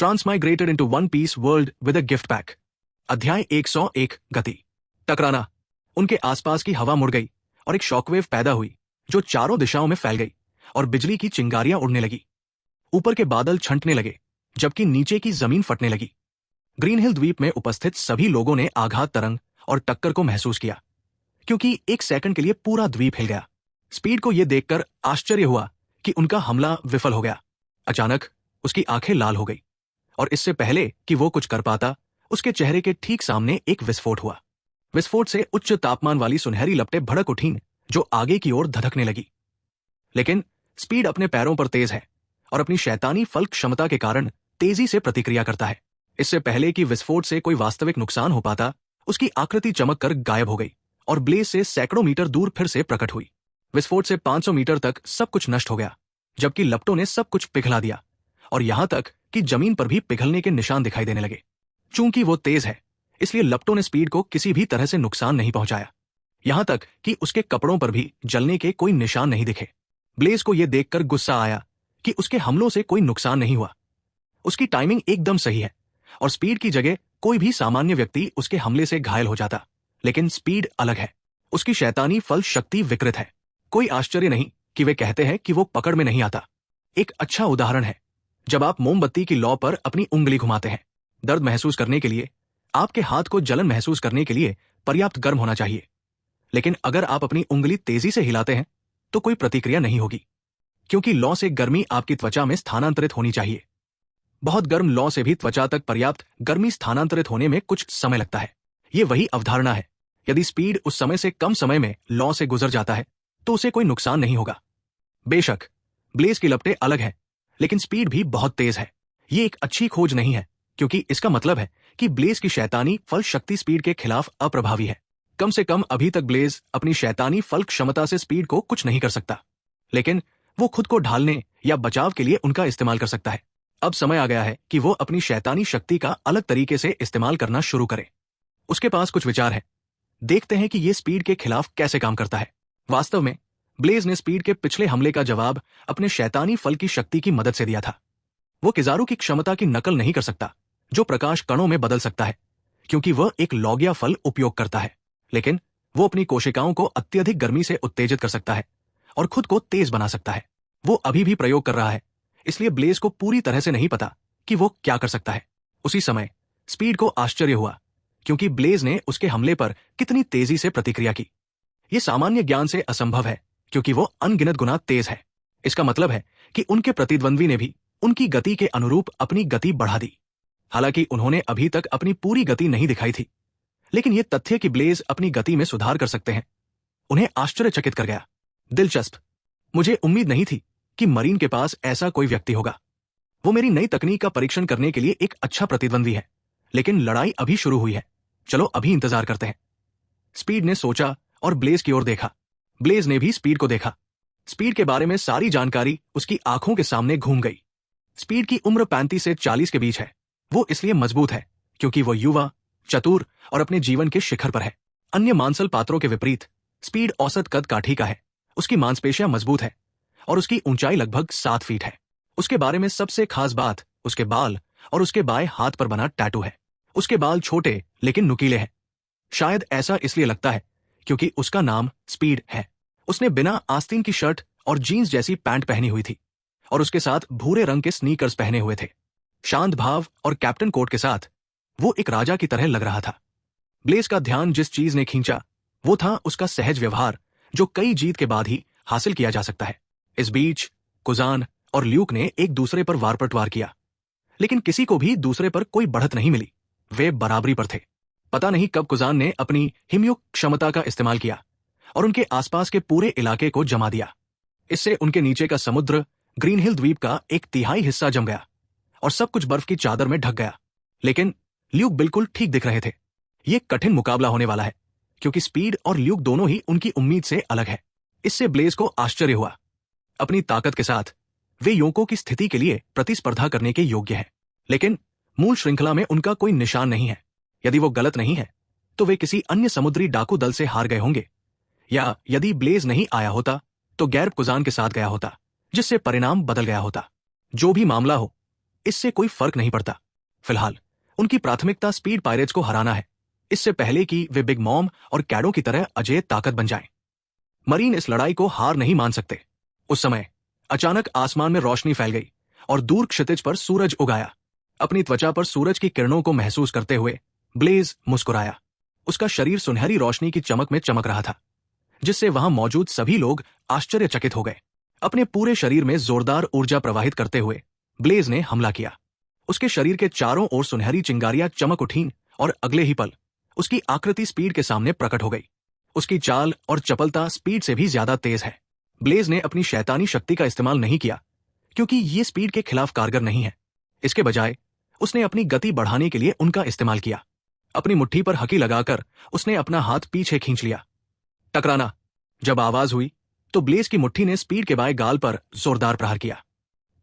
ट्रांसमाइग्रेटेड into one piece world with a gift pack. अध्याय 101 गति। टकराना। उनके आसपास की हवा मुड़ गई और एक शॉकवेव पैदा हुई जो चारों दिशाओं में फैल गई और बिजली की चिंगारियां उड़ने लगी। ऊपर के बादल छंटने लगे जबकि नीचे की जमीन फटने लगी। ग्रीन हिल द्वीप में उपस्थित सभी लोगों ने आघात तरंग और टक्कर को महसूस किया क्योंकि एक सेकंड के लिए पूरा द्वीप हिल गया। स्पीड को यह देखकर आश्चर्य हुआ कि उनका हमला विफल हो गया। अचानक उसकी आंखें लाल हो गई और इससे पहले कि वो कुछ कर पाता, उसके चेहरे के ठीक सामने एक विस्फोट हुआ। विस्फोट से उच्च तापमान वाली सुनहरी लपटें भड़क उठीं जो आगे की ओर धधकने लगी। लेकिन स्पीड अपने पैरों पर तेज है और अपनी शैतानी फल क्षमता के कारण तेजी से प्रतिक्रिया करता है। इससे पहले कि विस्फोट से कोई वास्तविक नुकसान हो पाता, उसकी आकृति चमक कर गायब हो गई और ब्लेज से सैकड़ों मीटर दूर फिर से प्रकट हुई। विस्फोट से 500 मीटर तक सब कुछ नष्ट हो गया जबकि लपटों ने सब कुछ पिघला दिया और यहां तक कि जमीन पर भी पिघलने के निशान दिखाई देने लगे। चूंकि वो तेज है इसलिए लपटों ने स्पीड को किसी भी तरह से नुकसान नहीं पहुंचाया, यहां तक कि उसके कपड़ों पर भी जलने के कोई निशान नहीं दिखे। ब्लेज को यह देखकर गुस्सा आया कि उसके हमलों से कोई नुकसान नहीं हुआ। उसकी टाइमिंग एकदम सही है और स्पीड की जगह कोई भी सामान्य व्यक्ति उसके हमले से घायल हो जाता, लेकिन स्पीड अलग है। उसकी शैतानी फल शक्ति विकृत है। कोई आश्चर्य नहीं कि वे कहते हैं कि वो पकड़ में नहीं आता। एक अच्छा उदाहरण है जब आप मोमबत्ती की लौ पर अपनी उंगली घुमाते हैं। दर्द महसूस करने के लिए आपके हाथ को जलन महसूस करने के लिए पर्याप्त गर्म होना चाहिए, लेकिन अगर आप अपनी उंगली तेजी से हिलाते हैं तो कोई प्रतिक्रिया नहीं होगी क्योंकि लौ से गर्मी आपकी त्वचा में स्थानांतरित होनी चाहिए। बहुत गर्म लौ से भी त्वचा तक पर्याप्त गर्मी स्थानांतरित होने में कुछ समय लगता है। ये वही अवधारणा है। यदि स्पीड उस समय से कम समय में लौ से गुजर जाता है तो उसे कोई नुकसान नहीं होगा। बेशक ब्लेज की लपटें अलग हैं, लेकिन स्पीड भी बहुत तेज है। ये एक अच्छी खोज नहीं है क्योंकि इसका मतलब है कि ब्लेज की शैतानी फल शक्ति स्पीड के खिलाफ अप्रभावी है। कम से कम अभी तक ब्लेज अपनी शैतानी फल क्षमता से स्पीड को कुछ नहीं कर सकता, लेकिन वो खुद को ढालने या बचाव के लिए उनका इस्तेमाल कर सकता है। अब समय आ गया है कि वो अपनी शैतानी शक्ति का अलग तरीके से इस्तेमाल करना शुरू करे। उसके पास कुछ विचार है। देखते हैं कि ये स्पीड के खिलाफ कैसे काम करता है। वास्तव में ब्लेज ने स्पीड के पिछले हमले का जवाब अपने शैतानी फल की शक्ति की मदद से दिया था। वो किजारू की क्षमता की नकल नहीं कर सकता जो प्रकाश कणों में बदल सकता है क्योंकि वह एक लौगिया फल उपयोग करता है, लेकिन वो अपनी कोशिकाओं को अत्यधिक गर्मी से उत्तेजित कर सकता है और खुद को तेज बना सकता है। वो अभी भी प्रयोग कर रहा है, इसलिए ब्लेज को पूरी तरह से नहीं पता कि वो क्या कर सकता है। उसी समय स्पीड को आश्चर्य हुआ क्योंकि ब्लेज ने उसके हमले पर कितनी तेजी से प्रतिक्रिया की। ये सामान्य ज्ञान से असंभव है क्योंकि वो अनगिनत गुना तेज है। इसका मतलब है कि उनके प्रतिद्वंद्वी ने भी उनकी गति के अनुरूप अपनी गति बढ़ा दी। हालांकि उन्होंने अभी तक अपनी पूरी गति नहीं दिखाई थी, लेकिन यह तथ्य कि ब्लेज अपनी गति में सुधार कर सकते हैं उन्हें आश्चर्यचकित कर गया। दिलचस्प। मुझे उम्मीद नहीं थी कि मरीन के पास ऐसा कोई व्यक्ति होगा। वो मेरी नई तकनीक का परीक्षण करने के लिए एक अच्छा प्रतिद्वंद्वी है, लेकिन लड़ाई अभी शुरू हुई है। चलो अभी इंतजार करते हैं। स्पीड ने सोचा और ब्लेज की ओर देखा। ब्लेज ने भी स्पीड को देखा। स्पीड के बारे में सारी जानकारी उसकी आंखों के सामने घूम गई। स्पीड की उम्र 35 से 40 के बीच है। वो इसलिए मजबूत है क्योंकि वो युवा, चतुर और अपने जीवन के शिखर पर है। अन्य मांसल पात्रों के विपरीत स्पीड औसत कद काठी का है। उसकी मांसपेशियां मजबूत है और उसकी ऊंचाई लगभग 7 फीट है। उसके बारे में सबसे खास बात उसके बाल और उसके बाएं हाथ पर बना टैटू है। उसके बाल छोटे लेकिन नुकीले हैं। शायद ऐसा इसलिए लगता है क्योंकि उसका नाम स्पीड है। उसने बिना आस्तीन की शर्ट और जीन्स जैसी पैंट पहनी हुई थी और उसके साथ भूरे रंग के स्नीकर्स पहने हुए थे। शांत भाव और कैप्टन कोट के साथ वो एक राजा की तरह लग रहा था। ब्लेज का ध्यान जिस चीज ने खींचा वो था उसका सहज व्यवहार जो कई जीत के बाद ही हासिल किया जा सकता है। इस बीच कुजान और ल्यूक ने एक दूसरे पर वार पलटवार किया, लेकिन किसी को भी दूसरे पर कोई बढ़त नहीं मिली। वे बराबरी पर थे। पता नहीं कब कुजान ने अपनी हिमयुक्त क्षमता का इस्तेमाल किया और उनके आसपास के पूरे इलाके को जमा दिया। इससे उनके नीचे का समुद्र ग्रीन हिल द्वीप का 1/3 हिस्सा जम गया और सब कुछ बर्फ की चादर में ढक गया। लेकिन ल्यूक बिल्कुल ठीक दिख रहे थे। ये कठिन मुकाबला होने वाला है क्योंकि स्पीड और ल्यूक दोनों ही उनकी उम्मीद से अलग है। इससे ब्लेज को आश्चर्य हुआ। अपनी ताकत के साथ वे योंकों की स्थिति के लिए प्रतिस्पर्धा करने के योग्य हैं, लेकिन मूल श्रृंखला में उनका कोई निशान नहीं है। यदि वो गलत नहीं है तो वे किसी अन्य समुद्री डाकू दल से हार गए होंगे, या यदि ब्लेज नहीं आया होता तो गैर्ब कुजान के साथ गया होता, जिससे परिणाम बदल गया होता। जो भी मामला हो, इससे कोई फर्क नहीं पड़ता। फिलहाल उनकी प्राथमिकता स्पीड पायरेट्स को हराना है, इससे पहले कि वे बिग मॉम और कैडो की तरह अजेय ताकत बन जाएं। मरीन इस लड़ाई को हार नहीं मान सकते। उस समय अचानक आसमान में रोशनी फैल गई और दूर क्षितिज पर सूरज उगाया। अपनी त्वचा पर सूरज की किरणों को महसूस करते हुए ब्लेज मुस्कुराया। उसका शरीर सुनहरी रोशनी की चमक में चमक रहा था, जिससे वहां मौजूद सभी लोग आश्चर्यचकित हो गए। अपने पूरे शरीर में जोरदार ऊर्जा प्रवाहित करते हुए ब्लेज ने हमला किया। उसके शरीर के चारों ओर सुनहरी चिंगारियां चमक उठीं और अगले ही पल उसकी आकृति स्पीड के सामने प्रकट हो गई। उसकी चाल और चपलता स्पीड से भी ज्यादा तेज है। ब्लेज ने अपनी शैतानी शक्ति का इस्तेमाल नहीं किया, क्योंकि ये स्पीड के खिलाफ कारगर नहीं है। इसके बजाय उसने अपनी गति बढ़ाने के लिए उनका इस्तेमाल किया। अपनी मुट्ठी पर हकी लगाकर उसने अपना हाथ पीछे खींच लिया। टकराना। जब आवाज हुई तो ब्लेज की मुट्ठी ने स्पीड के बाएं गाल पर जोरदार प्रहार किया।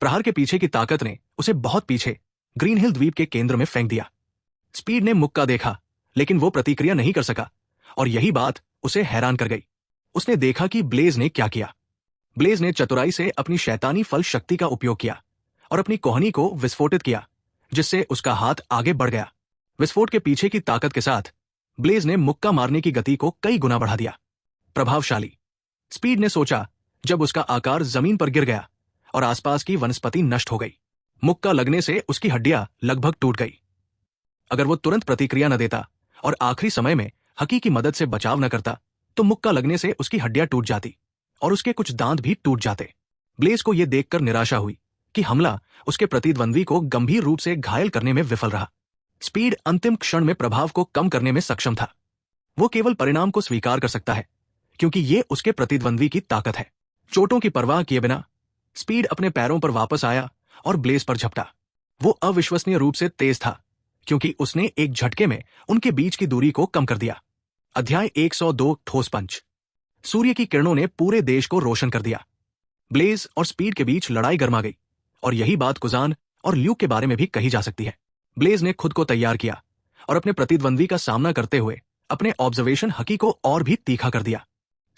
प्रहार के पीछे की ताकत ने उसे बहुत पीछे ग्रीन हिल द्वीप के केंद्र में फेंक दिया। स्पीड ने मुक्का देखा, लेकिन वो प्रतिक्रिया नहीं कर सका, और यही बात उसे हैरान कर गई। उसने देखा कि ब्लेज ने क्या किया। ब्लेज ने चतुराई से अपनी शैतानी फल शक्ति का उपयोग किया और अपनी कोहनी को विस्फोटित किया, जिससे उसका हाथ आगे बढ़ गया। विस्फोट के पीछे की ताकत के साथ ब्लेज ने मुक्का मारने की गति को कई गुना बढ़ा दिया। प्रभावशाली। स्पीड ने सोचा जब उसका आकार जमीन पर गिर गया और आसपास की वनस्पति नष्ट हो गई। मुक्का लगने से उसकी हड्डियां लगभग टूट गई। अगर वो तुरंत प्रतिक्रिया न देता और आखिरी समय में हकी की मदद से बचाव न करता, तो मुक्का लगने से उसकी हड्डियां टूट जाती और उसके कुछ दांत भी टूट जाते। ब्लेज को यह देखकर निराशा हुई कि हमला उसके प्रतिद्वंद्वी को गंभीर रूप से घायल करने में विफल रहा। स्पीड अंतिम क्षण में प्रभाव को कम करने में सक्षम था। वो केवल परिणाम को स्वीकार कर सकता है, क्योंकि ये उसके प्रतिद्वंद्वी की ताकत है। चोटों की परवाह किए बिना स्पीड अपने पैरों पर वापस आया और ब्लेज पर झपटा। वो अविश्वसनीय रूप से तेज था, क्योंकि उसने एक झटके में उनके बीच की दूरी को कम कर दिया। अध्याय 102 ठोस पंच। सूर्य की किरणों ने पूरे देश को रोशन कर दिया। ब्लेज और स्पीड के बीच लड़ाई गर्मा गई, और यही बात कुजान और ल्यूक के बारे में भी कही जा सकती है। ब्लेज ने खुद को तैयार किया और अपने प्रतिद्वंद्वी का सामना करते हुए अपने ऑब्जर्वेशन हकी को और भी तीखा कर दिया।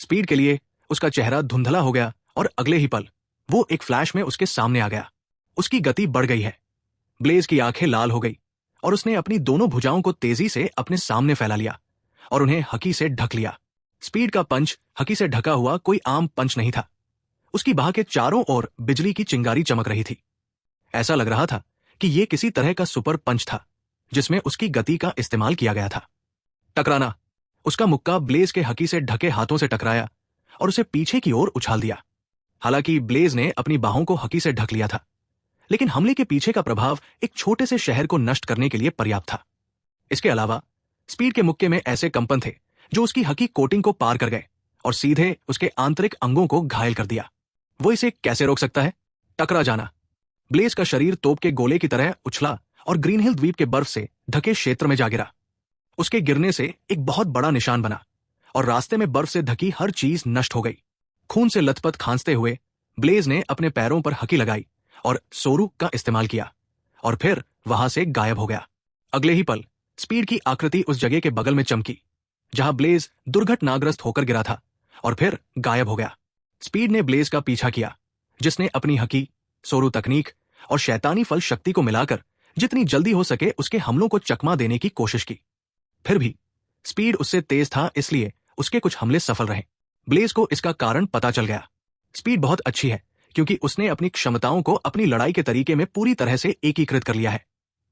स्पीड के लिए उसका चेहरा धुंधला हो गया और अगले ही पल वो एक फ्लैश में उसके सामने आ गया। उसकी गति बढ़ गई है। ब्लेज की आंखें लाल हो गई और उसने अपनी दोनों भुजाओं को तेजी से अपने सामने फैला लिया और उन्हें हकी से ढक लिया। स्पीड का पंच हकी से ढका हुआ कोई आम पंच नहीं था। उसकी बाह के चारों ओर बिजली की चिंगारी चमक रही थी। ऐसा लग रहा था कि यह किसी तरह का सुपर पंच था, जिसमें उसकी गति का इस्तेमाल किया गया था। टकराना। उसका मुक्का ब्लेज के हकी से ढके हाथों से टकराया और उसे पीछे की ओर उछाल दिया। हालांकि ब्लेज ने अपनी बाहों को हकी से ढक लिया था, लेकिन हमले के पीछे का प्रभाव एक छोटे से शहर को नष्ट करने के लिए पर्याप्त था। इसके अलावा स्पीड के मुक्के में ऐसे कंपन थे जो उसकी हकी कोटिंग को पार कर गए और सीधे उसके आंतरिक अंगों को घायल कर दिया। वो इसे कैसे रोक सकता है? टकरा जाना। ब्लेज का शरीर तोप के गोले की तरह उछला और ग्रीन हिल द्वीप के बर्फ से ढके क्षेत्र में जा गिरा। उसके गिरने से एक बहुत बड़ा निशान बना और रास्ते में बर्फ से ढकी हर चीज नष्ट हो गई। खून से लथपथ खांसते हुए ब्लेज ने अपने पैरों पर हकी लगाई और सोरू का इस्तेमाल किया और फिर वहां से गायब हो गया। अगले ही पल स्पीड की आकृति उस जगह के बगल में चमकी जहां ब्लेज दुर्घटनाग्रस्त होकर गिरा था और फिर गायब हो गया। स्पीड ने ब्लेज का पीछा किया, जिसने अपनी हकी, सोरू तकनीक और शैतानी फल शक्ति को मिलाकर जितनी जल्दी हो सके उसके हमलों को चकमा देने की कोशिश की। फिर भी स्पीड उससे तेज था, इसलिए उसके कुछ हमले सफल रहे। ब्लेज को इसका कारण पता चल गया। स्पीड बहुत अच्छी है, क्योंकि उसने अपनी क्षमताओं को अपनी लड़ाई के तरीके में पूरी तरह से एकीकृत कर लिया है।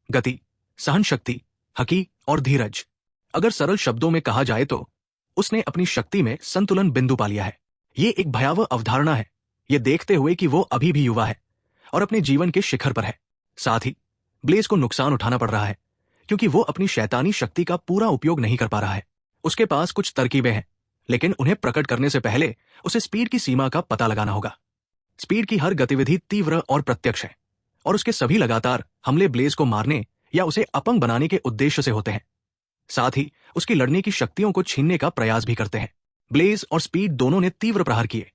गति, सहन शक्ति, हकी और धीरज। अगर सरल शब्दों में कहा जाए तो उसने अपनी शक्ति में संतुलन बिंदु पा लिया है। ये एक भयावह अवधारणा है, ये देखते हुए कि वो अभी भी युवा है और अपने जीवन के शिखर पर है। साथ ही ब्लेज को नुकसान उठाना पड़ रहा है, क्योंकि वो अपनी शैतानी शक्ति का पूरा उपयोग नहीं कर पा रहा है। उसके पास कुछ तरकीबें हैं, लेकिन उन्हें प्रकट करने से पहले उसे स्पीड की सीमा का पता लगाना होगा। स्पीड की हर गतिविधि तीव्र और प्रत्यक्ष है, और उसके सभी लगातार हमले ब्लेज को मारने या उसे अपंग बनाने के उद्देश्य से होते हैं। साथ ही उसकी लड़ने की शक्तियों को छीनने का प्रयास भी करते हैं। ब्लेज और स्पीड दोनों ने तीव्र प्रहार किए,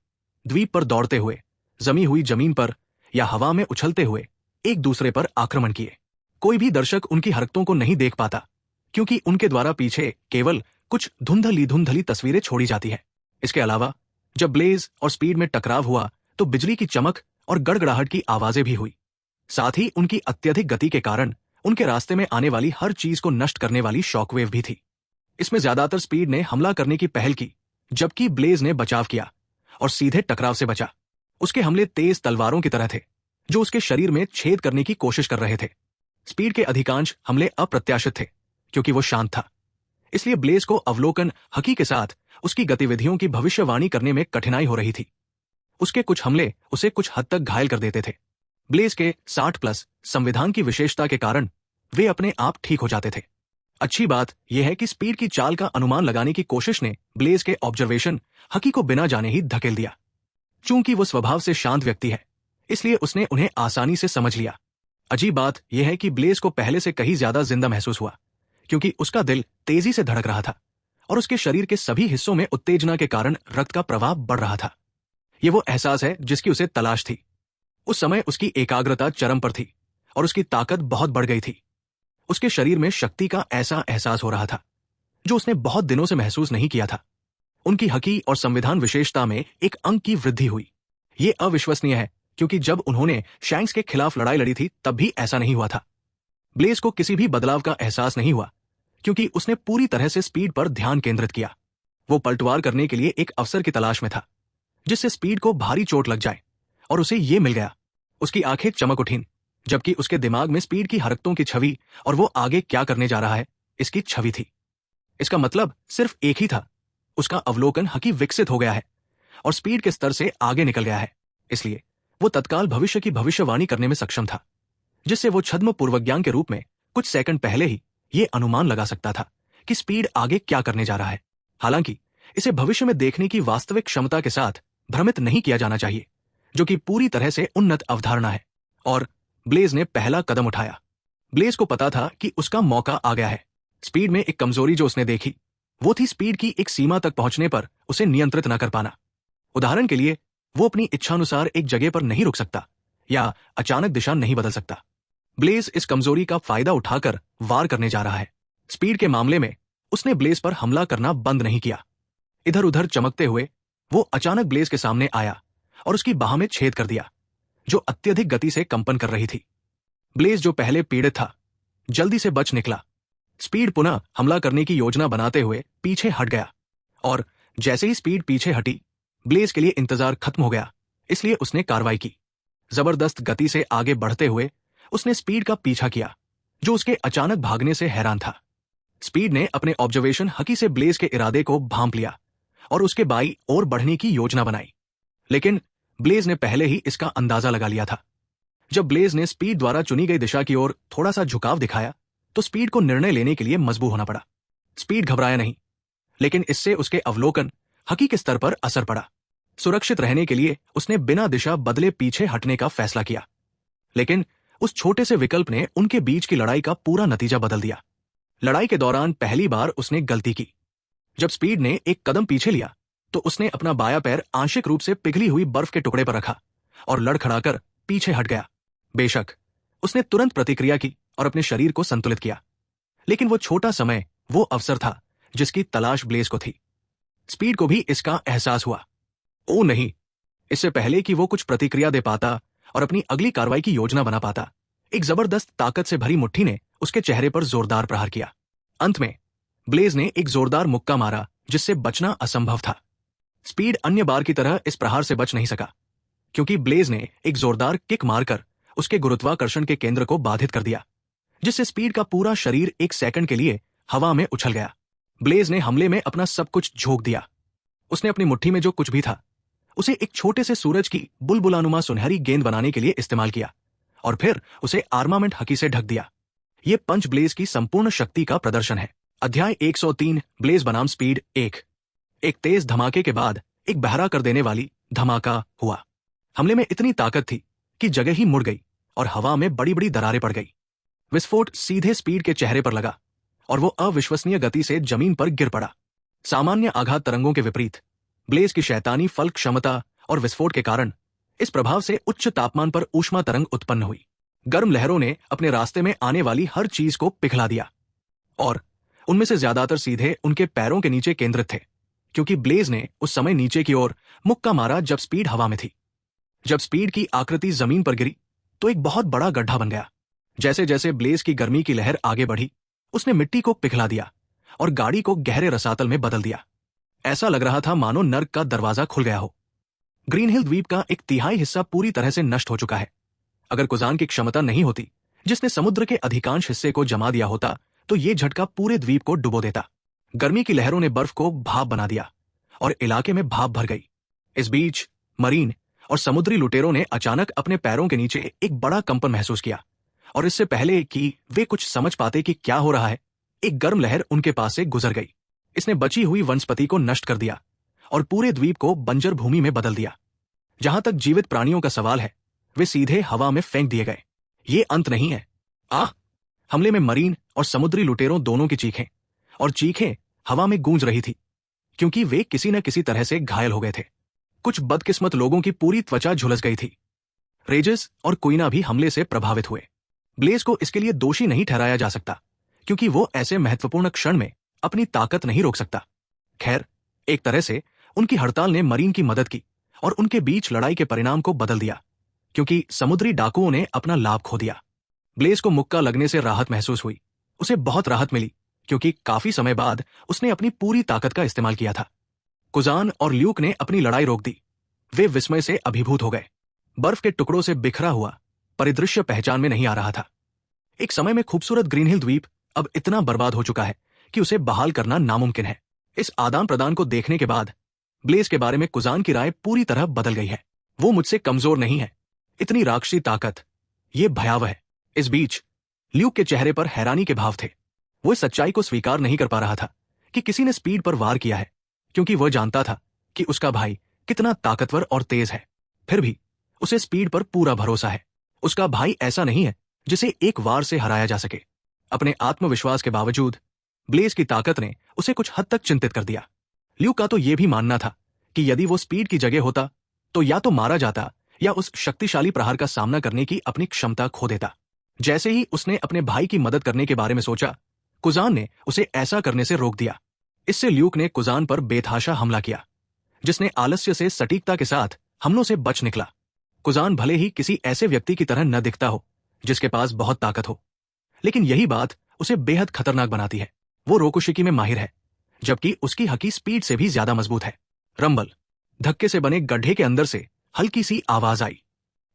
द्वीप पर दौड़ते हुए, जमी हुई जमीन पर या हवा में उछलते हुए एक दूसरे पर आक्रमण किए। कोई भी दर्शक उनकी हरकतों को नहीं देख पाता, क्योंकि उनके द्वारा पीछे केवल कुछ धुंधली तस्वीरें छोड़ी जाती है। इसके अलावा जब ब्लेज और स्पीड में टकराव हुआ तो बिजली की चमक और गड़गड़ाहट की आवाजें भी हुई। साथ ही उनकी अत्यधिक गति के कारण उनके रास्ते में आने वाली हर चीज को नष्ट करने वाली शॉकवेव भी थी। इसमें ज्यादातर स्पीड ने हमला करने की पहल की, जबकि ब्लेज ने बचाव किया और सीधे टकराव से बचा। उसके हमले तेज तलवारों की तरह थे, जो उसके शरीर में छेद करने की कोशिश कर रहे थे। स्पीड के अधिकांश हमले अप्रत्याशित थे, क्योंकि वो शांत था। इसलिए ब्लेज को अवलोकन हकी के साथ उसकी गतिविधियों की भविष्यवाणी करने में कठिनाई हो रही थी। उसके कुछ हमले उसे कुछ हद तक घायल कर देते थे। ब्लेज के 60+ संविधान की विशेषता के कारण वे अपने आप ठीक हो जाते थे। अच्छी बात यह है कि स्पीड की चाल का अनुमान लगाने की कोशिश ने ब्लेज के ऑब्जर्वेशन हकी को बिना जाने ही धकेल दिया। चूंकि वो स्वभाव से शांत व्यक्ति है, इसलिए उसने उन्हें आसानी से समझ लिया। अजीब बात यह है कि ब्लेज को पहले से कहीं ज्यादा जिंदा महसूस हुआ, क्योंकि उसका दिल तेजी से धड़क रहा था और उसके शरीर के सभी हिस्सों में उत्तेजना के कारण रक्त का प्रवाह बढ़ रहा था। यह वो एहसास है जिसकी उसे तलाश थी। उस समय उसकी एकाग्रता चरम पर थी और उसकी ताकत बहुत बढ़ गई थी। उसके शरीर में शक्ति का ऐसा एहसास हो रहा था जो उसने बहुत दिनों से महसूस नहीं किया था। उनकी हकी और संविधान विशेषता में एक अंक की वृद्धि हुई। यह अविश्वसनीय है, क्योंकि जब उन्होंने शैंक्स के खिलाफ लड़ाई लड़ी थी तब भी ऐसा नहीं हुआ था। ब्लेज को किसी भी बदलाव का एहसास नहीं हुआ, क्योंकि उसने पूरी तरह से स्पीड पर ध्यान केंद्रित किया। वो पलटवार करने के लिए एक अवसर की तलाश में था, जिससे स्पीड को भारी चोट लग जाए, और उसे ये मिल गया। उसकी आंखें चमक उठीं, जबकि उसके दिमाग में स्पीड की हरकतों की छवि और वो आगे क्या करने जा रहा है इसकी छवि थी। इसका मतलब सिर्फ एक ही था, उसका अवलोकन हकी विकसित हो गया है और स्पीड के स्तर से आगे निकल गया है। इसलिए वो तत्काल भविष्य की भविष्यवाणी करने में सक्षम था, जिससे वो छद्म पूर्वज्ञान के रूप में कुछ सेकंड पहले ही ये अनुमान लगा सकता था कि स्पीड आगे क्या करने जा रहा है। हालांकि इसे भविष्य में देखने की वास्तविक क्षमता के साथ भ्रमित नहीं किया जाना चाहिए, जो कि पूरी तरह से उन्नत अवधारणा है। और ब्लेज ने पहला कदम उठाया। ब्लेज को पता था कि उसका मौका आ गया है। स्पीड में एक कमजोरी जो उसने देखी, वो थी स्पीड की एक सीमा तक पहुंचने पर उसे नियंत्रित न कर पाना। उदाहरण के लिए, वो अपनी इच्छानुसार एक जगह पर नहीं रुक सकता या अचानक दिशा नहीं बदल सकता। ब्लेज इस कमजोरी का फायदा उठाकर वार करने जा रहा है। स्पीड के मामले में उसने ब्लेज पर हमला करना बंद नहीं किया। इधर उधर चमकते हुए वो अचानक ब्लेज के सामने आया और उसकी बाह में छेद कर दिया, जो अत्यधिक गति से कंपन कर रही थी। ब्लेज, जो पहले पीड़ित था, जल्दी से बच निकला। स्पीड पुनः हमला करने की योजना बनाते हुए पीछे हट गया, और जैसे ही स्पीड पीछे हटी, ब्लेज के लिए इंतजार खत्म हो गया। इसलिए उसने कार्रवाई की। जबरदस्त गति से आगे बढ़ते हुए उसने स्पीड का पीछा किया, जो उसके अचानक भागने से हैरान था। स्पीड ने अपने ऑब्जर्वेशन हकी से ब्लेज के इरादे को भांप लिया और उसके बाई ओर बढ़ने की योजना बनाई। लेकिन ब्लेज ने पहले ही इसका अंदाजा लगा लिया था। जब ब्लेज ने स्पीड द्वारा चुनी गई दिशा की ओर थोड़ा सा झुकाव दिखाया, तो स्पीड को निर्णय लेने के लिए मजबूर होना पड़ा। स्पीड घबराया नहीं, लेकिन इससे उसके अवलोकन हकी के स्तर पर असर पड़ा। सुरक्षित रहने के लिए उसने बिना दिशा बदले पीछे हटने का फैसला किया। लेकिन उस छोटे से विकल्प ने उनके बीच की लड़ाई का पूरा नतीजा बदल दिया। लड़ाई के दौरान पहली बार उसने गलती की। जब स्पीड ने एक कदम पीछे लिया, तो उसने अपना बायां पैर आंशिक रूप से पिघली हुई बर्फ के टुकड़े पर रखा और लड़खड़ाकर पीछे हट गया। बेशक उसने तुरंत प्रतिक्रिया की और अपने शरीर को संतुलित किया, लेकिन वो छोटा समय वो अवसर था जिसकी तलाश ब्लेज को थी। स्पीड को भी इसका एहसास हुआ। ओ नहीं! इससे पहले कि वो कुछ प्रतिक्रिया दे पाता और अपनी अगली कार्रवाई की योजना बना पाता, एक जबरदस्त ताकत से भरी मुट्ठी ने उसके चेहरे पर जोरदार प्रहार किया। अंत में ब्लेज ने एक जोरदार मुक्का मारा, जिससे बचना असंभव था। स्पीड अन्य बार की तरह इस प्रहार से बच नहीं सका, क्योंकि ब्लेज ने एक जोरदार किक मारकर उसके गुरुत्वाकर्षण के केंद्र को बाधित कर दिया, जिससे स्पीड का पूरा शरीर एक सेकंड के लिए हवा में उछल गया। ब्लेज ने हमले में अपना सब कुछ झोंक दिया। उसने अपनी मुट्ठी में जो कुछ भी था, उसे एक छोटे से सूरज की बुलबुलानुमा सुनहरी गेंद बनाने के लिए इस्तेमाल किया, और फिर उसे आर्मामेंट हकी से ढक दिया। यह पंच ब्लेज की संपूर्ण शक्ति का प्रदर्शन है। अध्याय 103 ब्लेज बनाम स्पीड 1। एक तेज धमाके के बाद एक बहरा कर देने वाली धमाका हुआ। हमले में इतनी ताकत थी कि जगह ही मुड़ गई और हवा में बड़ी बड़ी दरारें पड़ गई। विस्फोट सीधे स्पीड के चेहरे पर लगा और वो अविश्वसनीय गति से जमीन पर गिर पड़ा। सामान्य आघात तरंगों के विपरीत ब्लेज की शैतानी फल क्षमता और विस्फोट के कारण इस प्रभाव से उच्च तापमान पर ऊष्मा तरंग उत्पन्न हुई। गर्म लहरों ने अपने रास्ते में आने वाली हर चीज को पिघला दिया, और उनमें से ज्यादातर सीधे उनके पैरों के नीचे केंद्रित थे, क्योंकि ब्लेज ने उस समय नीचे की ओर मुक्का मारा जब स्पीड हवा में थी। जब स्पीड की आकृति जमीन पर गिरी, तो एक बहुत बड़ा गड्ढा बन गया। जैसे जैसे ब्लेज की गर्मी की लहर आगे बढ़ी, उसने मिट्टी को पिघला दिया और गाड़ी को गहरे रसातल में बदल दिया। ऐसा लग रहा था मानो नर्क का दरवाजा खुल गया हो। ग्रीन हिल द्वीप का 1/3 हिस्सा पूरी तरह से नष्ट हो चुका है। अगर कुजान की क्षमता नहीं होती, जिसने समुद्र के अधिकांश हिस्से को जमा दिया होता, तो ये झटका पूरे द्वीप को डुबो देता। गर्मी की लहरों ने बर्फ को भाप बना दिया और इलाके में भाप भर गई। इस बीच मरीन और समुद्री लुटेरों ने अचानक अपने पैरों के नीचे एक बड़ा कंपन महसूस किया, और इससे पहले कि वे कुछ समझ पाते कि क्या हो रहा है, एक गर्म लहर उनके पास से गुजर गई। इसने बची हुई वनस्पति को नष्ट कर दिया और पूरे द्वीप को बंजर भूमि में बदल दिया। जहां तक जीवित प्राणियों का सवाल है, वे सीधे हवा में फेंक दिए गए। ये अंत नहीं है। हमले में मरीन और समुद्री लुटेरों दोनों की चीखें हवा में गूंज रही थी, क्योंकि वे किसी न किसी तरह से घायल हो गए थे। कुछ बदकिस्मत लोगों की पूरी त्वचा झुलस गई थी। रेजिस और कुइना भी हमले से प्रभावित हुए। ब्लेज को इसके लिए दोषी नहीं ठहराया जा सकता, क्योंकि वो ऐसे महत्वपूर्ण क्षण में अपनी ताकत नहीं रोक सकता। खैर, एक तरह से उनकी हड़ताल ने मरीन की मदद की और उनके बीच लड़ाई के परिणाम को बदल दिया, क्योंकि समुद्री डाकुओं ने अपना लाभ खो दिया। ब्लेज को मुक्का लगने से राहत महसूस हुई। उसे बहुत राहत मिली, क्योंकि काफी समय बाद उसने अपनी पूरी ताकत का इस्तेमाल किया था। कुजान और ल्यूक ने अपनी लड़ाई रोक दी। वे विस्मय से अभिभूत हो गए। बर्फ के टुकड़ों से बिखरा हुआ परिदृश्य पहचान में नहीं आ रहा था। एक समय में खूबसूरत ग्रीन हिल द्वीप अब इतना बर्बाद हो चुका है कि उसे बहाल करना नामुमकिन है। इस आदान प्रदान को देखने के बाद ब्लेज के बारे में कुजान की राय पूरी तरह बदल गई है। वो मुझसे कमजोर नहीं है। इतनी राक्षसी ताकत, ये भयावह है। इस बीच ल्यूक के चेहरे पर हैरानी के भाव थे। वो इस सच्चाई को स्वीकार नहीं कर पा रहा था कि किसी ने स्पीड पर वार किया है, क्योंकि वह जानता था कि उसका भाई कितना ताकतवर और तेज है। फिर भी उसे स्पीड पर पूरा भरोसा है। उसका भाई ऐसा नहीं है जिसे एक वार से हराया जा सके। अपने आत्मविश्वास के बावजूद ब्लेज की ताकत ने उसे कुछ हद तक चिंतित कर दिया। ल्यूक का तो यह भी मानना था कि यदि वो स्पीड की जगह होता, तो या तो मारा जाता या उस शक्तिशाली प्रहार का सामना करने की अपनी क्षमता खो देता। जैसे ही उसने अपने भाई की मदद करने के बारे में सोचा, कुजान ने उसे ऐसा करने से रोक दिया। इससे ल्यूक ने कुजान पर बेतहाशा हमला किया, जिसने आलस्य से सटीकता के साथ हमलों से बच निकला। कुजान भले ही किसी ऐसे व्यक्ति की तरह न दिखता हो जिसके पास बहुत ताकत हो, लेकिन यही बात उसे बेहद खतरनाक बनाती है। वो रोकुशिकी में माहिर है, जबकि उसकी हकी स्पीड से भी ज्यादा मजबूत है। रंबल, धक्के से बने गड्ढे के अंदर से हल्की सी आवाज आई।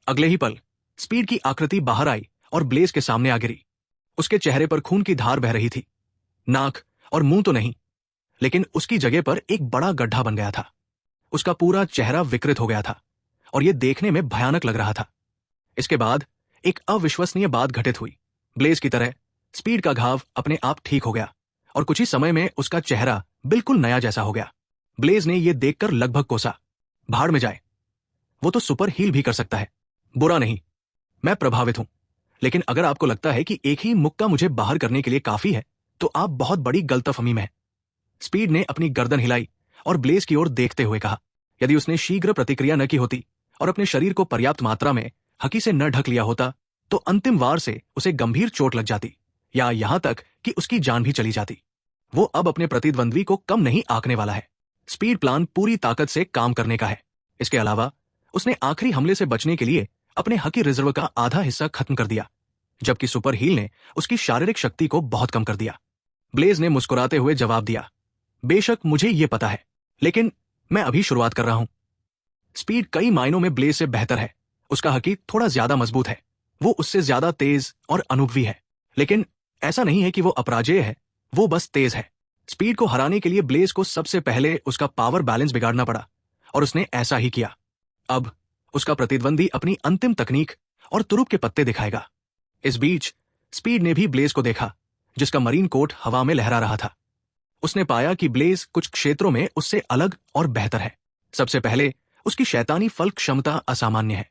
अगले ही पल स्पीड की आकृति बाहर आई और ब्लेज के सामने आ गिरी। उसके चेहरे पर खून की धार बह रही थी। नाक और मुंह तो नहीं, लेकिन उसकी जगह पर एक बड़ा गड्ढा बन गया था। उसका पूरा चेहरा विकृत हो गया था और यह देखने में भयानक लग रहा था। इसके बाद एक अविश्वसनीय बात घटित हुई। ब्लेज की तरह स्पीड का घाव अपने आप ठीक हो गया और कुछ ही समय में उसका चेहरा बिल्कुल नया जैसा हो गया। ब्लेज ने यह देखकर लगभग कोसा, भाड़ में जाए, वो तो सुपर हील भी कर सकता है। बुरा नहीं, मैं प्रभावित हूं, लेकिन अगर आपको लगता है कि एक ही मुक्का मुझे बाहर करने के लिए काफी है, तो आप बहुत बड़ी गलतफहमी में हैं। स्पीड ने अपनी गर्दन हिलाई और ब्लेज की ओर देखते हुए कहा। यदि उसने शीघ्र प्रतिक्रिया न की होती और अपने शरीर को पर्याप्त मात्रा में हकी से न ढक लिया होता, तो अंतिम वार से उसे गंभीर चोट लग जाती या यहां तक कि उसकी जान भी चली जाती। वो अब अपने प्रतिद्वंद्वी को कम नहीं आंकने वाला है। स्पीड प्लान पूरी ताकत से काम करने का है। इसके अलावा उसने आखिरी हमले से बचने के लिए अपने हकी रिजर्व का आधा हिस्सा खत्म कर दिया, जबकि सुपर हील ने उसकी शारीरिक शक्ति को बहुत कम कर दिया। ब्लेज ने मुस्कुराते हुए जवाब दिया, बेशक मुझे यह पता है, लेकिन मैं अभी शुरुआत कर रहा हूं। स्पीड कई मायनों में ब्लेज से बेहतर है। उसका हकी थोड़ा ज्यादा मजबूत है, वो उससे ज्यादा तेज और अनुभवी है, लेकिन ऐसा नहीं है कि वो अपराजेय है, वो बस तेज है। स्पीड को हराने के लिए ब्लेज को सबसे पहले उसका पावर बैलेंस बिगाड़ना पड़ा, और उसने ऐसा ही किया। अब उसका प्रतिद्वंदी अपनी अंतिम तकनीक और तुरुप के पत्ते दिखाएगा। इस बीच स्पीड ने भी ब्लेज को देखा, जिसका मरीन कोट हवा में लहरा रहा था। उसने पाया कि ब्लेज कुछ क्षेत्रों में उससे अलग और बेहतर है। सबसे पहले उसकी शैतानी फल क्षमता असामान्य है।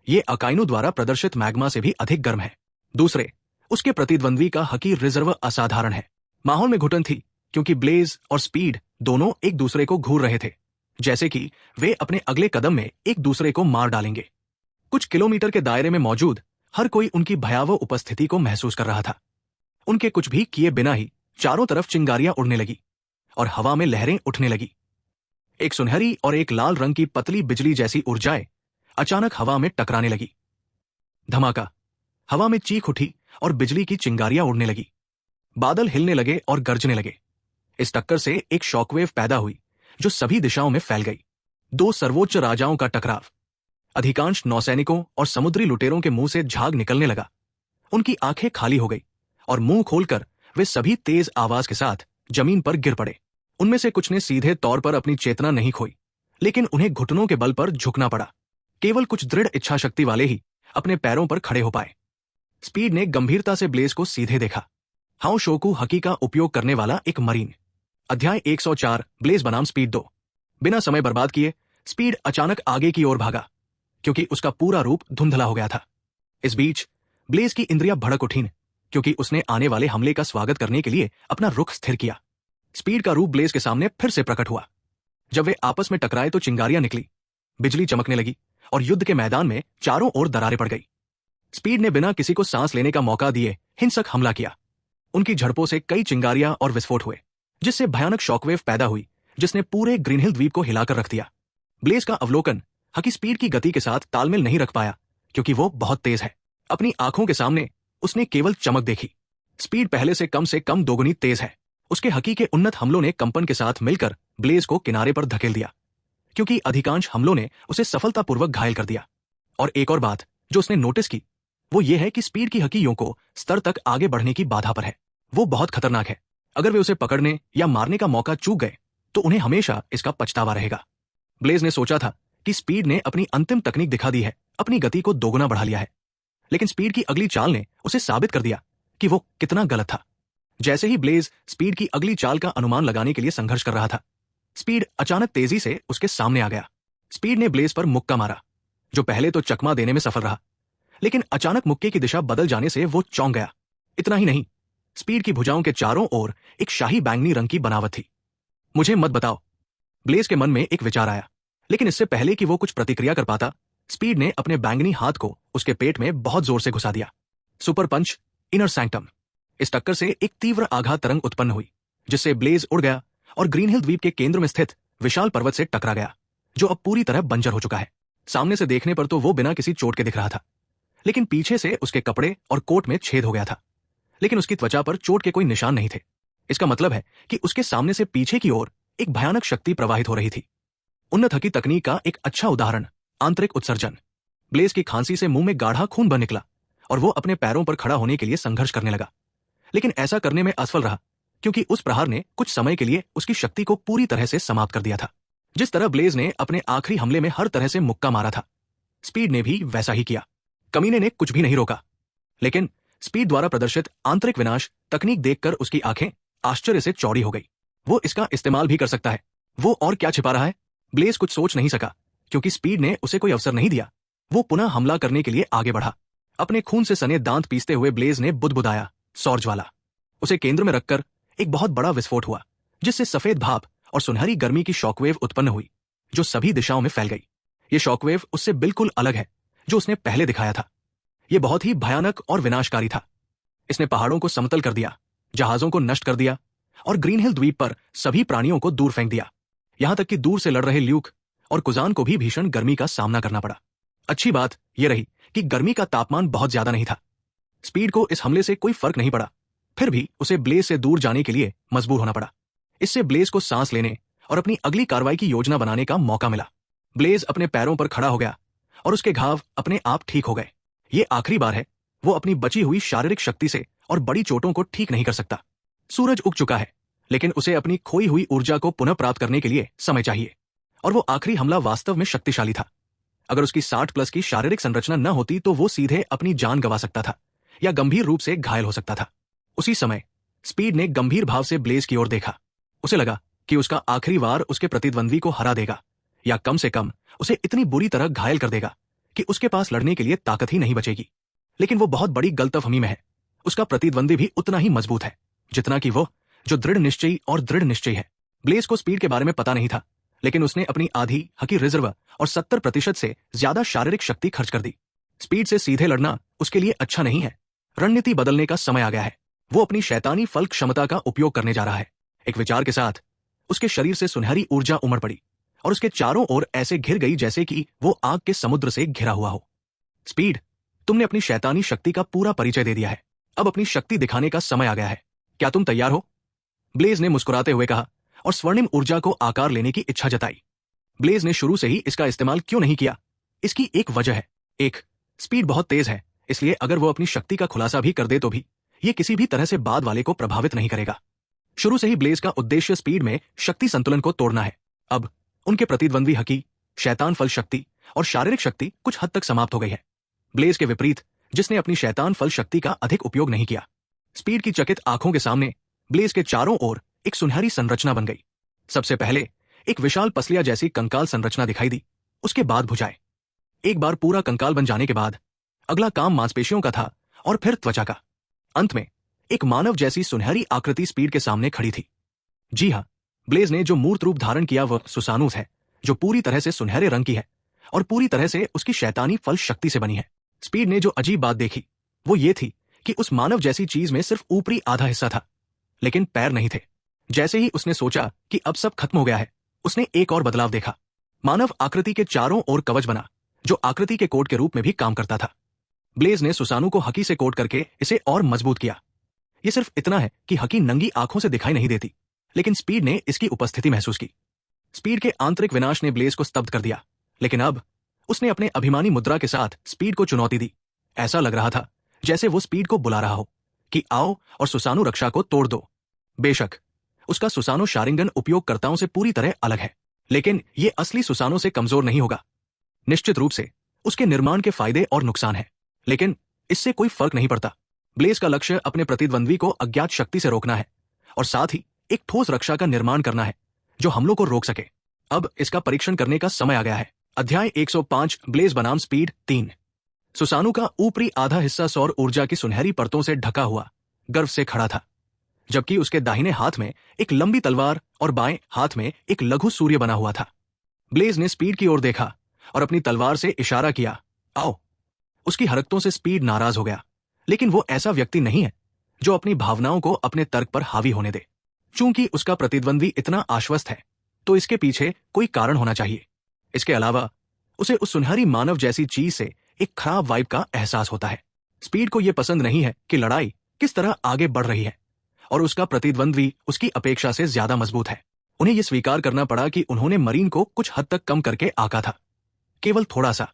ये अकाइनो द्वारा प्रदर्शित मैग्मा से भी अधिक गर्म है। दूसरे, उसके प्रतिद्वंद्वी का हकी रिजर्व असाधारण है। माहौल में घुटन थी, क्योंकि ब्लेज और स्पीड दोनों एक दूसरे को घूर रहे थे, जैसे कि वे अपने अगले कदम में एक दूसरे को मार डालेंगे। कुछ किलोमीटर के दायरे में मौजूद हर कोई उनकी भयावह उपस्थिति को महसूस कर रहा था। उनके कुछ भी किए बिना ही चारों तरफ चिंगारियां उड़ने लगी और हवा में लहरें उठने लगी। एक सुनहरी और एक लाल रंग की पतली बिजली जैसी ऊर्जाएं अचानक हवा में टकराने लगी। धमाका, हवा में चीख उठी और बिजली की चिंगारियां उड़ने लगी। बादल हिलने लगे और गरजने लगे। इस टक्कर से एक शॉकवेव पैदा हुई जो सभी दिशाओं में फैल गई। दो सर्वोच्च राजाओं का टकराव। अधिकांश नौसैनिकों और समुद्री लुटेरों के मुंह से झाग निकलने लगा। उनकी आंखें खाली हो गई और मुंह खोलकर वे सभी तेज आवाज के साथ जमीन पर गिर पड़े। उनमें से कुछ ने सीधे तौर पर अपनी चेतना नहीं खोई, लेकिन उन्हें घुटनों के बल पर झुकना पड़ा। केवल कुछ दृढ़ इच्छा शक्ति वाले ही अपने पैरों पर खड़े हो पाए। स्पीड ने गंभीरता से ब्लेज को सीधे देखा। हाउ शोकू हकी का उपयोग करने वाला एक मरीन। अध्याय 104 ब्लेज बनाम स्पीड 2। बिना समय बर्बाद किए स्पीड अचानक आगे की ओर भागा, क्योंकि उसका पूरा रूप धुंधला हो गया था। इस बीच ब्लेज की इंद्रियां भड़क उठीं, क्योंकि उसने आने वाले हमले का स्वागत करने के लिए अपना रुख स्थिर किया। स्पीड का रूप ब्लेज के सामने फिर से प्रकट हुआ। जब वे आपस में टकराए तो चिंगारियां निकली, बिजली चमकने लगी और युद्ध के मैदान में चारों ओर दरारें पड़ गई। स्पीड ने बिना किसी को सांस लेने का मौका दिए हिंसक हमला किया। उनकी झड़पों से कई चिंगारियां और विस्फोट हुए, जिससे भयानक शॉकवेव पैदा हुई जिसने पूरे ग्रीन हिल द्वीप को हिलाकर रख दिया। ब्लेज का अवलोकन हकी स्पीड की गति के साथ तालमेल नहीं रख पाया, क्योंकि वो बहुत तेज है। अपनी आंखों के सामने उसने केवल चमक देखी। स्पीड पहले से कम दोगुनी तेज है। उसके हकी के उन्नत हमलों ने कंपन के साथ मिलकर ब्लेज को किनारे पर धकेल दिया, क्योंकि अधिकांश हमलों ने उसे सफलतापूर्वक घायल कर दिया। और एक और बात जो उसने नोटिस की वो ये है कि स्पीड की हकीयों को स्तर तक आगे बढ़ने की बाधा पर है। वो बहुत खतरनाक है। अगर वे उसे पकड़ने या मारने का मौका चूक गए तो उन्हें हमेशा इसका पछतावा रहेगा। ब्लेज ने सोचा था कि स्पीड ने अपनी अंतिम तकनीक दिखा दी है, अपनी गति को दोगुना बढ़ा लिया है। लेकिन स्पीड की अगली चाल ने उसे साबित कर दिया कि वो कितना गलत था। जैसे ही ब्लेज स्पीड की अगली चाल का अनुमान लगाने के लिए संघर्ष कर रहा था, स्पीड अचानक तेजी से उसके सामने आ गया। स्पीड ने ब्लेज पर मुक्का मारा, जो पहले तो चकमा देने में सफल रहा, लेकिन अचानक मुक्के की दिशा बदल जाने से वो चौंक गया। इतना ही नहीं, स्पीड की भुजाओं के चारों ओर एक शाही बैंगनी रंग की बनावट थी। मुझे मत बताओ, ब्लेज के मन में एक विचार आया, लेकिन इससे पहले कि वो कुछ प्रतिक्रिया कर पाता, स्पीड ने अपने बैंगनी हाथ को उसके पेट में बहुत जोर से घुसा दिया। Super punch, inner sanctum. इस टक्कर से एक तीव्र आघात तरंग उत्पन्न हुई, जिससे ब्लेज उड़ गया और ग्रीन हिल द्वीप के केंद्र में स्थित विशाल पर्वत से टकरा गया, जो अब पूरी तरह बंजर हो चुका है। सामने से देखने पर तो वो बिना किसी चोट के दिख रहा था, लेकिन पीछे से उसके कपड़े और कोट में छेद हो गया था, लेकिन उसकी त्वचा पर चोट के कोई निशान नहीं थे। इसका मतलब है कि उसके सामने से पीछे की ओर एक भयानक शक्ति प्रवाहित हो रही थी। उन्नत हकी तकनीक का एक अच्छा उदाहरण, आंतरिक उत्सर्जन। ब्लेज की खांसी से मुंह में गाढ़ा खून बह निकला और वो अपने पैरों पर खड़ा होने के लिए संघर्ष करने लगा, लेकिन ऐसा करने में असफल रहा, क्योंकि उस प्रहार ने कुछ समय के लिए उसकी शक्ति को पूरी तरह से समाप्त कर दिया था। जिस तरह ब्लेज ने अपने आखिरी हमले में हर तरह से मुक्का मारा था, स्पीड ने भी वैसा ही किया। कमीने ने कुछ भी नहीं रोका, लेकिन स्पीड द्वारा प्रदर्शित आंतरिक विनाश तकनीक देखकर उसकी आंखें आश्चर्य से चौड़ी हो गई। वो इसका इस्तेमाल भी कर सकता है। वो और क्या छिपा रहा है? ब्लेज कुछ सोच नहीं सका, क्योंकि स्पीड ने उसे कोई अवसर नहीं दिया। वो पुनः हमला करने के लिए आगे बढ़ा। अपने खून से सने दांत पीसते हुए ब्लेज ने बुदबुदाया, सौर ज्वाला। उसे केंद्र में रखकर एक बहुत बड़ा विस्फोट हुआ, जिससे सफेद भाप और सुनहरी गर्मी की शॉकवेव उत्पन्न हुई, जो सभी दिशाओं में फैल गई। ये शॉकवेव उससे बिल्कुल अलग है जो उसने पहले दिखाया था। यह बहुत ही भयानक और विनाशकारी था। इसने पहाड़ों को समतल कर दिया, जहाजों को नष्ट कर दिया और ग्रीन हिल द्वीप पर सभी प्राणियों को दूर फेंक दिया। यहां तक कि दूर से लड़ रहे ल्यूक और कुजान को भी भीषण गर्मी का सामना करना पड़ा। अच्छी बात यह रही कि गर्मी का तापमान बहुत ज्यादा नहीं था। स्पीड को इस हमले से कोई फर्क नहीं पड़ा, फिर भी उसे ब्लेज से दूर जाने के लिए मजबूर होना पड़ा। इससे ब्लेज को सांस लेने और अपनी अगली कार्रवाई की योजना बनाने का मौका मिला। ब्लेज अपने पैरों पर खड़ा हो गया और उसके घाव अपने आप ठीक हो गए। ये आखिरी बार है वो अपनी बची हुई शारीरिक शक्ति से और बड़ी चोटों को ठीक नहीं कर सकता। सूरज उग चुका है, लेकिन उसे अपनी खोई हुई ऊर्जा को पुनः प्राप्त करने के लिए समय चाहिए, और वो आखिरी हमला वास्तव में शक्तिशाली था। अगर उसकी 60+ की शारीरिक संरचना न होती तो वो सीधे अपनी जान गंवा सकता था या गंभीर रूप से घायल हो सकता था। उसी समय स्पीड ने गंभीर भाव से ब्लेज की ओर देखा। उसे लगा कि उसका आखिरी वार उसके प्रतिद्वंद्वी को हरा देगा, या कम से कम उसे इतनी बुरी तरह घायल कर देगा कि उसके पास लड़ने के लिए ताकत ही नहीं बचेगी। लेकिन वो बहुत बड़ी गलतफहमी में है। उसका प्रतिद्वंदी भी उतना ही मजबूत है जितना कि वो, जो दृढ़ निश्चयी है। ब्लेज को स्पीड के बारे में पता नहीं था, लेकिन उसने अपनी आधी हकी रिजर्व और 70% से ज्यादा शारीरिक शक्ति खर्च कर दी। स्पीड से सीधे लड़ना उसके लिए अच्छा नहीं है। रणनीति बदलने का समय आ गया है। वो अपनी शैतानी फल क्षमता का उपयोग करने जा रहा है। एक विचार के साथ उसके शरीर से सुनहरी ऊर्जा उमड़ पड़ी और उसके चारों ओर ऐसे घिर गई जैसे कि वो आग के समुद्र से घिरा हुआ हो। स्पीड, तुमने अपनी शैतानी शक्ति का पूरा परिचय दे दिया है। अब अपनी शक्ति दिखाने का समय आ गया है। क्या तुम तैयार हो? ब्लेज ने मुस्कुराते हुए कहा और स्वर्णिम ऊर्जा को आकार लेने की इच्छा जताई। ब्लेज ने शुरू से ही इसका इस्तेमाल क्यों नहीं किया, इसकी एक वजह है। एक, स्पीड बहुत तेज है, इसलिए अगर वो अपनी शक्ति का खुलासा भी कर दे तो भी ये किसी भी तरह से बाद वाले को प्रभावित नहीं करेगा। शुरू से ही ब्लेज का उद्देश्य स्पीड में शक्ति संतुलन को तोड़ना है। अब उनके प्रतिद्वंद्वी हकी, शैतान फल शक्ति और शारीरिक शक्ति कुछ हद तक समाप्त हो गई है। ब्लेज के विपरीत, जिसने अपनी शैतान फल शक्ति का अधिक उपयोग नहीं किया, स्पीड की चकित आंखों के सामने ब्लेज के चारों ओर एक सुनहरी संरचना बन गई। सबसे पहले एक विशाल पसलिया जैसी कंकाल संरचना दिखाई दी, उसके बाद भुजाएं। एक बार पूरा कंकाल बन जाने के बाद अगला काम मांसपेशियों का था और फिर त्वचा का। अंत में एक मानव जैसी सुनहरी आकृति स्पीड के सामने खड़ी थी। जी हां, ब्लेज ने जो मूर्त रूप धारण किया वह सुसानूस है, जो पूरी तरह से सुनहरे रंग की है और पूरी तरह से उसकी शैतानी फल शक्ति से बनी है। स्पीड ने जो अजीब बात देखी वो ये थी कि उस मानव जैसी चीज में सिर्फ ऊपरी आधा हिस्सा था, लेकिन पैर नहीं थे। जैसे ही उसने सोचा कि अब सब खत्म हो गया है, उसने एक और बदलाव देखा। मानव आकृति के चारों ओर कवच बना, जो आकृति के कोट के रूप में भी काम करता था। ब्लेज ने सुसानू को हकी से कोट करके इसे और मजबूत किया। यह सिर्फ इतना है कि हकी नंगी आंखों से दिखाई नहीं देती, लेकिन स्पीड ने इसकी उपस्थिति महसूस की। स्पीड के आंतरिक विनाश ने ब्लेज को स्तब्ध कर दिया, लेकिन अब उसने अपने अभिमानी मुद्रा के साथ स्पीड को चुनौती दी। ऐसा लग रहा था जैसे वो स्पीड को बुला रहा हो कि आओ और सुसानू रक्षा को तोड़ दो। बेशक उसका सुसानो शारिंगन उपयोगकर्ताओं से पूरी तरह अलग है, लेकिन ये असली सुसानो से कमजोर नहीं होगा। निश्चित रूप से उसके निर्माण के फायदे और नुकसान हैं, लेकिन इससे कोई फर्क नहीं पड़ता। ब्लेज का लक्ष्य अपने प्रतिद्वंद्वी को अज्ञात शक्ति से रोकना है और साथ ही एक ठोस रक्षा का निर्माण करना है जो हमलों को रोक सके। अब इसका परीक्षण करने का समय आ गया है। अध्याय 105 ब्लेज बनाम स्पीड 3। सुसानू का ऊपरी आधा हिस्सा सौर ऊर्जा की सुनहरी परतों से ढका हुआ गर्व से खड़ा था, जबकि उसके दाहिने हाथ में एक लंबी तलवार और बाएं हाथ में एक लघु सूर्य बना हुआ था। ब्लेज ने स्पीड की ओर देखा और अपनी तलवार से इशारा किया, आओ। उसकी हरकतों से स्पीड नाराज हो गया, लेकिन वो ऐसा व्यक्ति नहीं है जो अपनी भावनाओं को अपने तर्क पर हावी होने दे। चूंकि उसका प्रतिद्वंद्वी इतना आश्वस्त है, तो इसके पीछे कोई कारण होना चाहिए। इसके अलावा उसे उस सुनहरी मानव जैसी चीज से एक खराब वाइब का एहसास होता है। स्पीड को यह पसंद नहीं है कि लड़ाई किस तरह आगे बढ़ रही है और उसका प्रतिद्वंद्वी उसकी अपेक्षा से ज्यादा मजबूत है। उन्हें यह स्वीकार करना पड़ा कि उन्होंने मरीन को कुछ हद तक कम करके आंका था, केवल थोड़ा सा।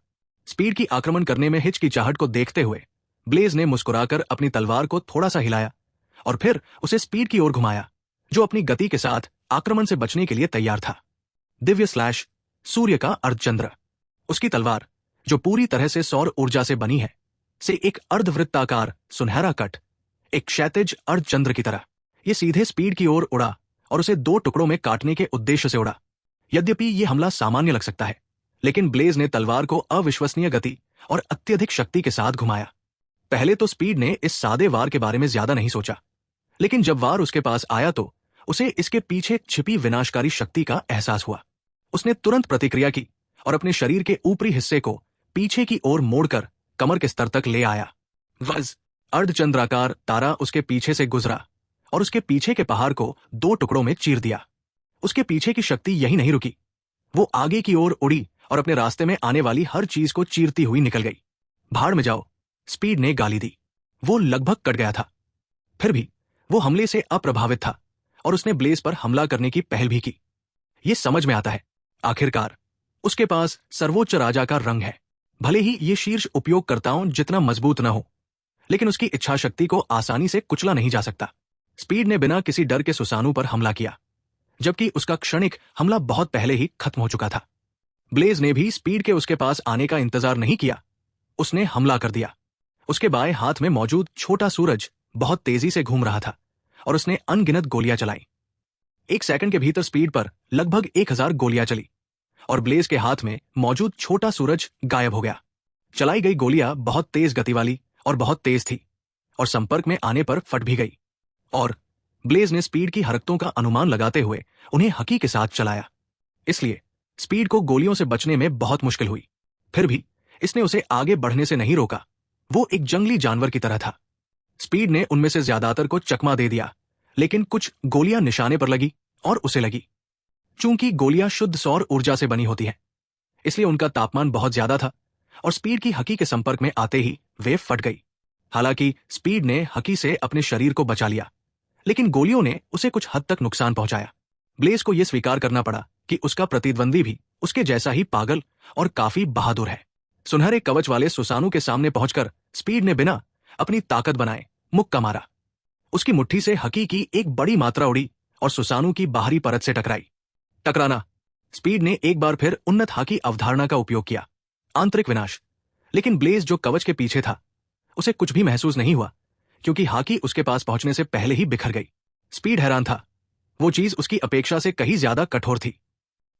स्पीड की आक्रमण करने में हिचकिचाहट को देखते हुए ब्लेज ने मुस्कुराकर अपनी तलवार को थोड़ा सा हिलाया और फिर उसे स्पीड की ओर घुमाया, जो अपनी गति के साथ आक्रमण से बचने के लिए तैयार था। दिव्य स्लैश सूर्य का अर्धचंद्र। उसकी तलवार, जो पूरी तरह से सौर ऊर्जा से बनी है, से एक अर्धवृत्ताकार सुनहरा कट, एक क्षैतिज अर्धचंद्र की तरह, यह सीधे स्पीड की ओर उड़ा और उसे 2 टुकड़ों में काटने के उद्देश्य से उड़ा। यद्यपि यह हमला सामान्य लग सकता है, लेकिन ब्लेज ने तलवार को अविश्वसनीय गति और अत्यधिक शक्ति के साथ घुमाया। पहले तो स्पीड ने इस सादे वार के बारे में ज्यादा नहीं सोचा, लेकिन जब वार उसके पास आया तो उसे इसके पीछे छिपी विनाशकारी शक्ति का एहसास हुआ। उसने तुरंत प्रतिक्रिया की और अपने शरीर के ऊपरी हिस्से को पीछे की ओर मोड़कर कमर के स्तर तक ले आया। वज अर्धचंद्राकार तारा उसके पीछे से गुजरा और उसके पीछे के पहाड़ को 2 टुकड़ों में चीर दिया। उसके पीछे की शक्ति यही नहीं रुकी, वो आगे की ओर उड़ी और अपने रास्ते में आने वाली हर चीज को चीरती हुई निकल गई। भाड़ में जाओ, स्पीड ने गाली दी। वो लगभग कट गया था, फिर भी वो हमले से अप्रभावित था और उसने ब्लेज पर हमला करने की पहल भी की। ये समझ में आता है, आखिरकार उसके पास सर्वोच्च राजा का रंग है। भले ही ये शीर्ष उपयोगकर्ताओं जितना मजबूत न हो, लेकिन उसकी इच्छा शक्ति को आसानी से कुचला नहीं जा सकता। स्पीड ने बिना किसी डर के सुसानू पर हमला किया, जबकि उसका क्षणिक हमला बहुत पहले ही खत्म हो चुका था। ब्लेज ने भी स्पीड के उसके पास आने का इंतजार नहीं किया, उसने हमला कर दिया। उसके बाएं हाथ में मौजूद छोटा सूरज बहुत तेजी से घूम रहा था और उसने अनगिनत गोलियां चलाई। 1 सेकंड के भीतर स्पीड पर लगभग 1000 गोलियां चली और ब्लेज के हाथ में मौजूद छोटा सूरज गायब हो गया। चलाई गई गोलियां बहुत तेज गति वाली और बहुत तेज थी और संपर्क में आने पर फट भी गई, और ब्लेज ने स्पीड की हरकतों का अनुमान लगाते हुए उन्हें हकी के साथ चलाया। इसलिए स्पीड को गोलियों से बचने में बहुत मुश्किल हुई। फिर भी इसने उसे आगे बढ़ने से नहीं रोका। वो एक जंगली जानवर की तरह था। स्पीड ने उनमें से ज्यादातर को चकमा दे दिया, लेकिन कुछ गोलियां निशाने पर लगी और उसे लगी। चूंकि गोलियां शुद्ध सौर ऊर्जा से बनी होती हैं, इसलिए उनका तापमान बहुत ज्यादा था और स्पीड की हकी के संपर्क में आते ही वेव फट गई। हालांकि स्पीड ने हकी से अपने शरीर को बचा लिया, लेकिन गोलियों ने उसे कुछ हद तक नुकसान पहुंचाया। ब्लेज को यह स्वीकार करना पड़ा कि उसका प्रतिद्वंदी भी उसके जैसा ही पागल और काफी बहादुर है। सुनहरे कवच वाले सुसानु के सामने पहुंचकर स्पीड ने बिना अपनी ताकत बनाए मुक्का मारा। उसकी मुट्ठी से हकी की एक बड़ी मात्रा उड़ी और सुसानु की बाहरी परत से टकराई। टकराना। स्पीड ने एक बार फिर उन्नत हकी अवधारणा का उपयोग किया, आंतरिक विनाश। लेकिन ब्लेज जो कवच के पीछे था, उसे कुछ भी महसूस नहीं हुआ, क्योंकि हाकी उसके पास पहुंचने से पहले ही बिखर गई। स्पीड हैरान था, वो चीज उसकी अपेक्षा से कहीं ज्यादा कठोर थी।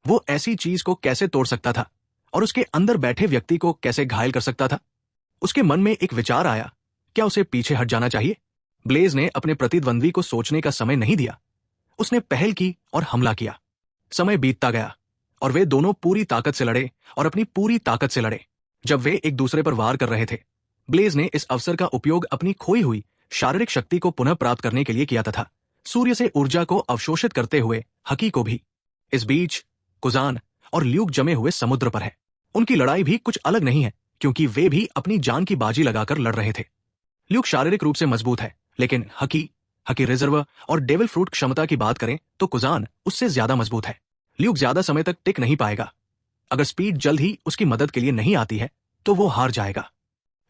वो ऐसी चीज को कैसे तोड़ सकता था और उसके अंदर बैठे व्यक्ति को कैसे घायल कर सकता था? उसके मन में एक विचार आया, क्या उसे पीछे हट जाना चाहिए? ब्लेज ने अपने प्रतिद्वंदी को सोचने का समय नहीं दिया। उसने पहल की और हमला किया। समय बीतता गया और वे दोनों पूरी ताकत से लड़े और अपनी पूरी ताकत से लड़े। जब वे एक दूसरे पर वार कर रहे थे, ब्लेज ने इस अवसर का उपयोग अपनी खोई हुई शारीरिक शक्ति को पुनः प्राप्त करने के लिए किया तथा सूर्य से ऊर्जा को अवशोषित करते हुए हकी को भी। इस बीच कुजान और ल्यूक जमे हुए समुद्र पर है। उनकी लड़ाई भी कुछ अलग नहीं है, क्योंकि वे भी अपनी जान की बाजी लगाकर लड़ रहे थे। ल्यूक शारीरिक रूप से मजबूत है, लेकिन हकी रिजर्व और डेविल फ्रूट क्षमता की बात करें तो कुजान उससे ज्यादा मजबूत है। ल्यूक ज्यादा समय तक टिक नहीं पाएगा। अगर स्पीड जल्द ही उसकी मदद के लिए नहीं आती है तो वो हार जाएगा।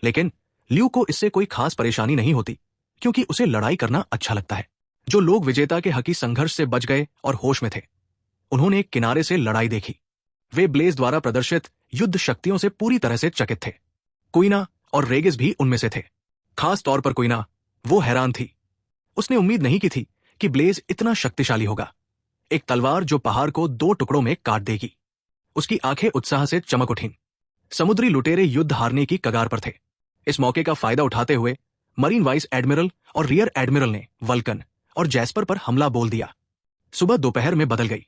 लेकिन ल्यूक को इससे कोई खास परेशानी नहीं होती, क्योंकि उसे लड़ाई करना अच्छा लगता है। जो लोग विजेता के हकी संघर्ष से बच गए और होश में थे, उन्होंने एक किनारे से लड़ाई देखी। वे ब्लेज द्वारा प्रदर्शित युद्ध शक्तियों से पूरी तरह से चकित थे। कुइना और रेगिस भी उनमें से थे। खास तौर पर कुइना, वो हैरान थी। उसने उम्मीद नहीं की थी कि ब्लेज इतना शक्तिशाली होगा। एक तलवार जो पहाड़ को 2 टुकड़ों में काट देगी। उसकी आंखें उत्साह से चमक उठीं। समुद्री लुटेरे युद्ध हारने की कगार पर थे। इस मौके का फायदा उठाते हुए मरीन वाइस एडमिरल और रियर एडमिरल ने वल्कन और जैस्पर पर हमला बोल दिया। सुबह दोपहर में बदल गई।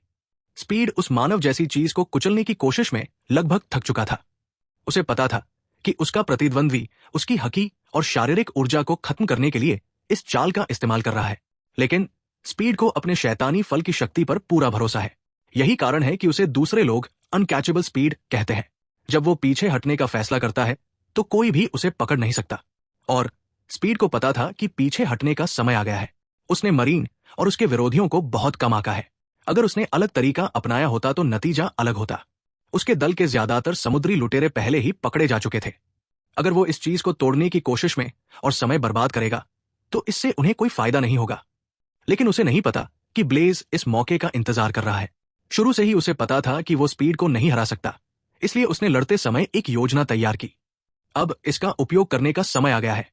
स्पीड उस मानव जैसी चीज को कुचलने की कोशिश में लगभग थक चुका था। उसे पता था कि उसका प्रतिद्वंदी उसकी हकी और शारीरिक ऊर्जा को खत्म करने के लिए इस चाल का इस्तेमाल कर रहा है। लेकिन स्पीड को अपने शैतानी फल की शक्ति पर पूरा भरोसा है। यही कारण है कि उसे दूसरे लोग अनकैचेबल स्पीड कहते हैं। जब वो पीछे हटने का फैसला करता है तो कोई भी उसे पकड़ नहीं सकता। और स्पीड को पता था कि पीछे हटने का समय आ गया है। उसने मरीन और उसके विरोधियों को बहुत कम आंका है। अगर उसने अलग तरीका अपनाया होता तो नतीजा अलग होता। उसके दल के ज्यादातर समुद्री लुटेरे पहले ही पकड़े जा चुके थे। अगर वो इस चीज को तोड़ने की कोशिश में और समय बर्बाद करेगा तो इससे उन्हें कोई फायदा नहीं होगा। लेकिन उसे नहीं पता कि ब्लेज इस मौके का इंतजार कर रहा है। शुरू से ही उसे पता था कि वो स्पीड को नहीं हरा सकता, इसलिए उसने लड़ते समय एक योजना तैयार की। अब इसका उपयोग करने का समय आ गया है।